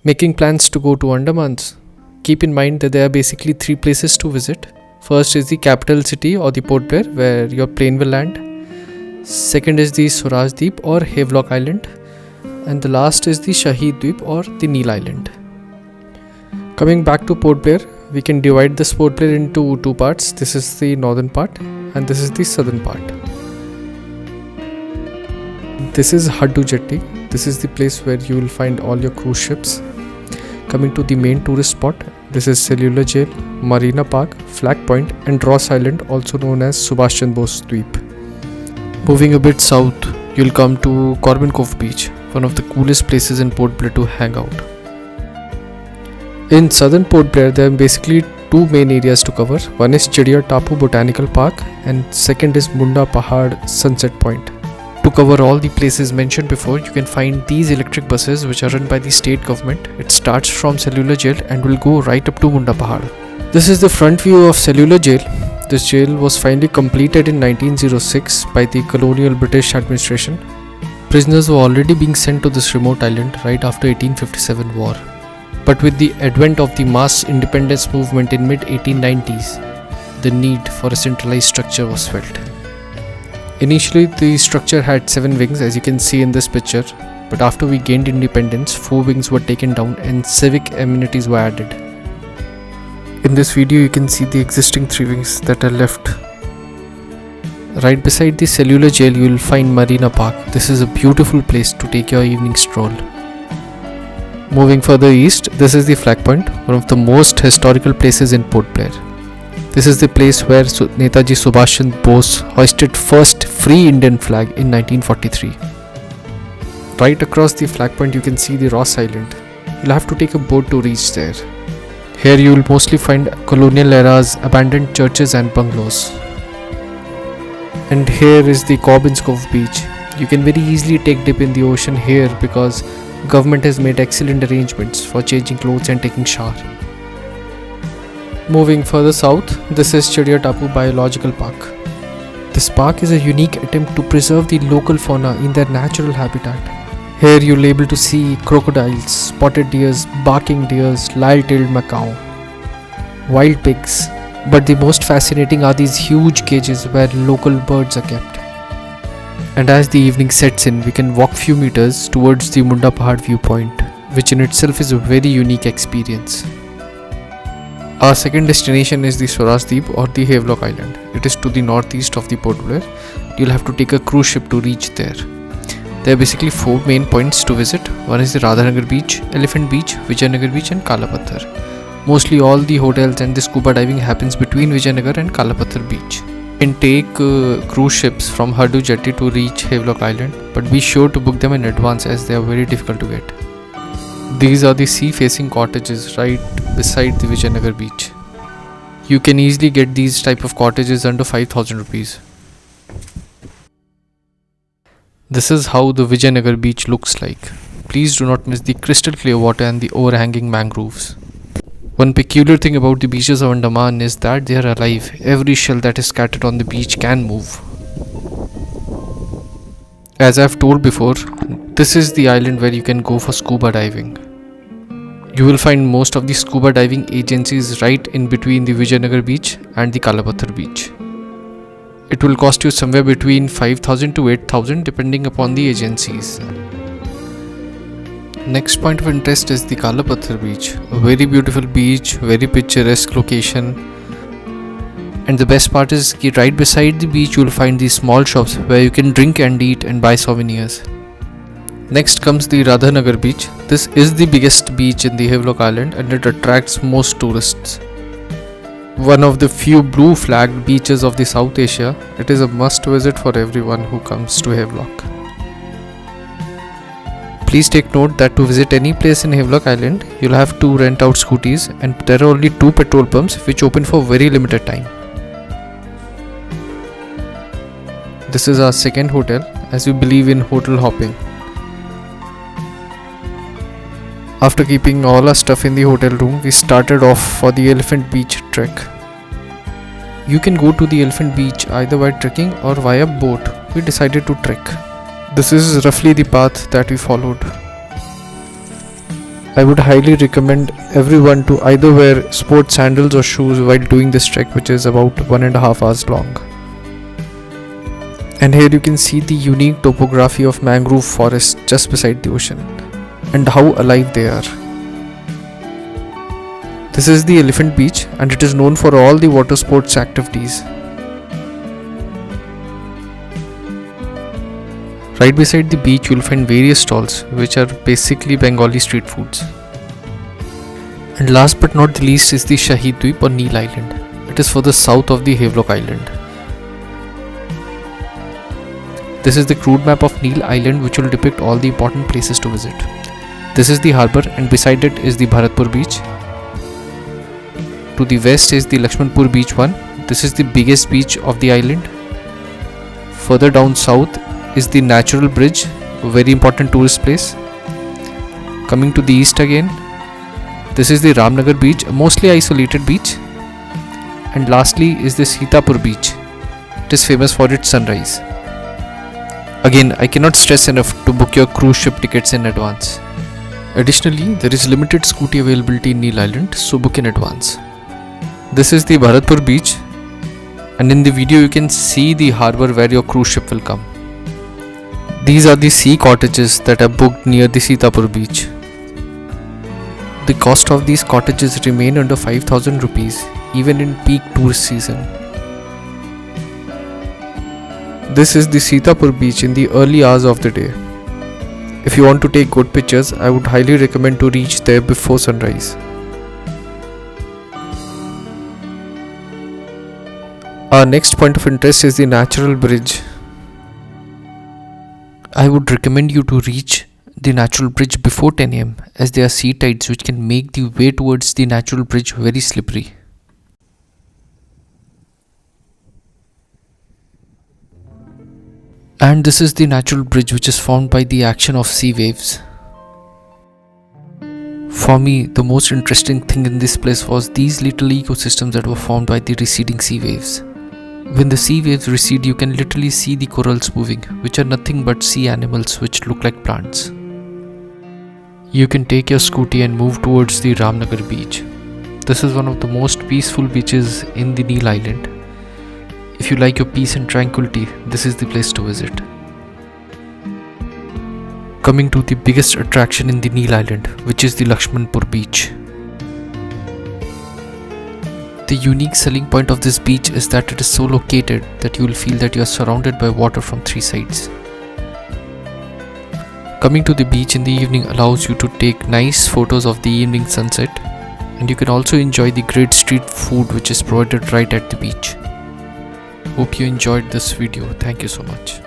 Making plans to go to Andamans? Keep in mind that there are basically 3 places to visit. First is the capital city or the Port Blair, where your plane will land. Second is the Swaraj Deep or Havelock Island. And the last is the Shahid Deep or the Neil Island. Coming back to Port Blair, we can divide this Port Blair into 2 parts. This is the northern part and this is the southern part. This is Haddu Jetty. This is the place where you will find all your cruise ships. Coming to the main tourist spot, this is Cellular Jail, Marina Park, Flag Point and Ross Island, also known as Subhash Chandra Bose Dweep. Moving a bit south, you'll come to Cornyn Cove Beach, one of the coolest places in Port Blair to hang out. In southern Port Blair, there are basically 2 main areas to cover. One is Chidiya Tapu Botanical Park and second is Munda Pahad Sunset Point. To cover all the places mentioned before, you can find these electric buses which are run by the state government. It starts from Cellular Jail and will go right up to Munda Pahad. This is the front view of Cellular Jail. This jail was finally completed in 1906 by the colonial British administration. Prisoners were already being sent to this remote island right after 1857 war. But with the advent of the mass independence movement in mid-1890s, the need for a centralized structure was felt. Initially, the structure had 7 wings as you can see in this picture, but after we gained independence, 4 wings were taken down and civic amenities were added. In this video, you can see the existing 3 wings that are left. Right beside the Cellular Jail, you will find Marina Park. This is a beautiful place to take your evening stroll. Moving further east, this is the Flag Point, one of the most historical places in Port Blair. This is the place where Netaji Subhash Chandra Bose hoisted first free Indian flag in 1943. Right across the Flag Point you can see the Ross Island. You'll have to take a boat to reach there. Here you will mostly find colonial era's abandoned churches and bungalows. And here is the Cornyn Cove Beach. You can very easily take dip in the ocean here because government has made excellent arrangements for changing clothes and taking shower. Moving further south, this is Chidiya Tapu Biological Park. This park is a unique attempt to preserve the local fauna in their natural habitat. Here you'll able to see crocodiles, spotted deers, barking deers, lyre-tailed macaw, wild pigs. But the most fascinating are these huge cages where local birds are kept. And as the evening sets in, we can walk few meters towards the Munda Pahad viewpoint, which in itself is a very unique experience. Our second destination is the Swaraj Deep or the Havelock Island. It is to the northeast of the Port Blair. You'll have to take a cruise ship to reach there. There are basically 4 main points to visit. One is the Radha Beach, Elephant Beach, Vijayanagar Beach and Pathar. Mostly all the hotels and the scuba diving happens between Vijayanagar and Pathar Beach. You can take cruise ships from Haddu Jetty to reach Havelock Island, but be sure to book them in advance as they are very difficult to get. These are the sea-facing cottages right beside the Vijayanagar beach. You can easily get these type of cottages under 5,000 rupees. This is how the Vijayanagar beach looks like. Please do not miss the crystal clear water and the overhanging mangroves. One peculiar thing about the beaches of Andaman is that they are alive. Every shell that is scattered on the beach can move. As I have told before, this is the island where you can go for scuba diving. You will find most of the scuba diving agencies right in between the Vijayanagar beach and the Pathar beach. It will cost you somewhere between 5,000 to 8,000 depending upon the agencies. Next point of interest is the Pathar beach. A very beautiful beach, very picturesque location. And the best part is right beside the beach you will find these small shops where you can drink and eat and buy souvenirs. Next comes the Radha beach. This is the biggest beach in the Havelock Island and it attracts most tourists. One of the few blue flagged beaches of the South Asia, it is a must visit for everyone who comes to Havelock. Please take note that to visit any place in Havelock Island, you'll have to rent out scooties and there are only 2 petrol pumps which open for very limited time. This is our second hotel as we believe in hotel hopping. After keeping all our stuff in the hotel room, we started off for the Elephant Beach trek. You can go to the Elephant Beach either by trekking or via boat. We decided to trek. This is roughly the path that we followed. I would highly recommend everyone to either wear sports sandals or shoes while doing this trek, which is about 1.5 hours long. And here you can see the unique topography of mangrove forest just beside the ocean and how alive they are. This is the Elephant Beach and it is known for all the water sports activities. Right beside the beach you will find various stalls which are basically Bengali street foods. And last but not the least is the Shahid Dweep or Neil Island. It is further south of the Havelock Island. This is the crude map of Neil Island which will depict all the important places to visit. This is the harbour and beside it is the Bharatpur beach. To the west is the Laxmanpur beach 1. This is the biggest beach of the island. Further down south is the natural bridge, a very important tourist place. Coming to the east again, this is the Nagar beach, a mostly isolated beach. And lastly is the Sitapur beach. It is famous for its sunrise. Again, I cannot stress enough to book your cruise ship tickets in advance. Additionally, there is limited scooty availability in Neil Island, so book in advance. This is the Bharatpur beach and in the video you can see the harbour where your cruise ship will come. These are the sea cottages that are booked near the Sitapur beach. The cost of these cottages remain under 5,000 rupees even in peak tourist season. This is the Sitapur beach in the early hours of the day. If you want to take good pictures, I would highly recommend to reach there before sunrise. Our next point of interest is the natural bridge. I would recommend you to reach the natural bridge before 10 am as there are sea tides which can make the way towards the natural bridge very slippery. And this is the natural bridge which is formed by the action of sea waves. For me, the most interesting thing in this place was these little ecosystems that were formed by the receding sea waves. When the sea waves recede, you can literally see the corals moving, which are nothing but sea animals which look like plants. You can take your scooty and move towards the Nagar beach. This is one of the most peaceful beaches in the Neil Island. If you like your peace and tranquility, this is the place to visit. Coming to the biggest attraction in the Neil Island, which is the Laxmanpur beach. The unique selling point of this beach is that it is so located that you will feel that you are surrounded by water from 3 sides. Coming to the beach in the evening allows you to take nice photos of the evening sunset, and you can also enjoy the great street food which is provided right at the beach. Hope you enjoyed this video. Thank you so much.